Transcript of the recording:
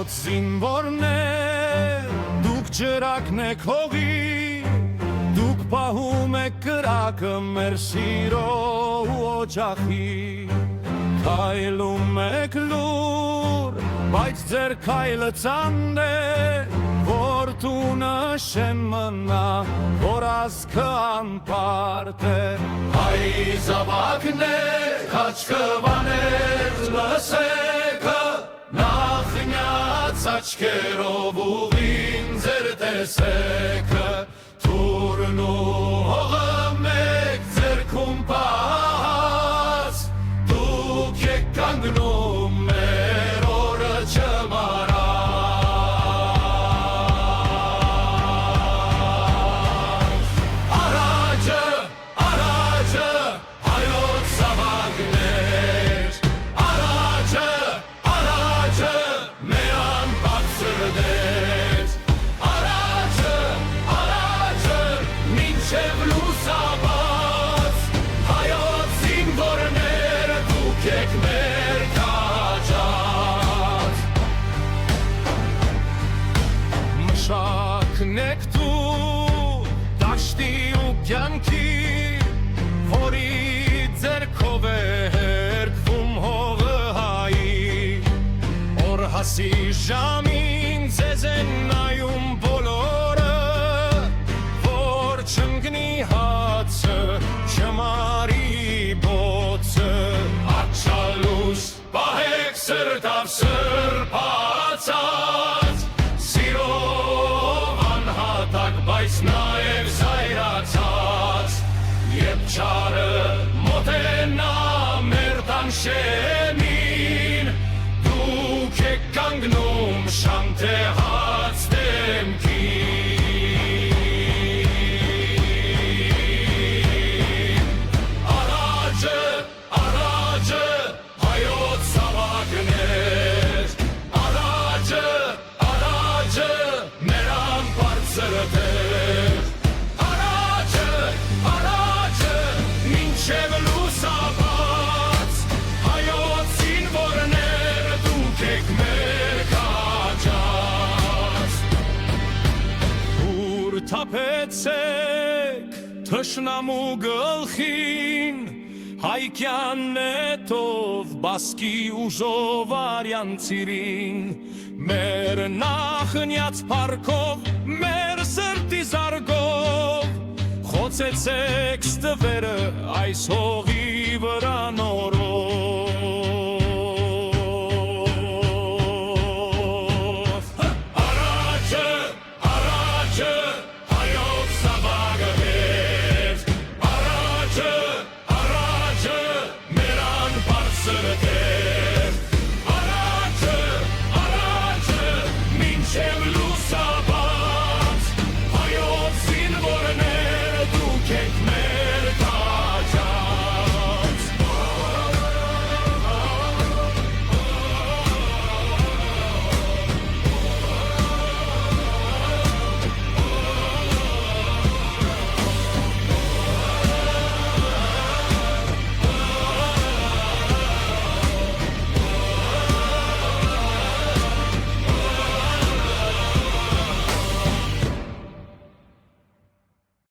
հայոց զինվորներ, դուք ջրակն եք հողի, դուք պահում եք կրակը մեր սիրո ու օջախի, քայլում եք լուր, բայց ձեր քայլը ծանր է, որ տունը շեն մնա, որ ազգը անպարտ է։ Հայ զավակներ, քաչկվաներ, լսեքը, նախնյաց աչքերով ուղին ձեր տեսեքը, թուրն ու հողը մեկ ձերքում պահած, դուք եք կանգնում մեր օրը չմարած։ Մշակնեք դու դաշտի ու կյանքի, որի ձեռքով է հերկվում հողը հայի, օր հասի ժամին ձեզ են նայում բոլորը, որ չընկնի հացը, չմարի բոցը, աչալուս պահեք սրտավ սրբացած, սիրով անհատակ, բայց նաև զայրացած, երբ չարը մոտենա մեր տան շեմին, դուք եք կանգնում շանթեղած դեմքին, առաջը, առաջը, հայոց զավակներ, առաջը, առաջը, մեր անպարտ սրտեր, առաջը, առաջը, մինչև լուսաբաց, հայոց զինվորներ, դուք եք մեր քաջած, ուր թափեցեք թշնամու գլխին, հայկյան նետով բասկի ուժով արյանցիրին, մեր նախնյաց փառքով, մեր սրտի զարգով, խոցեցեք ստվերը այս հողի վրա նորով։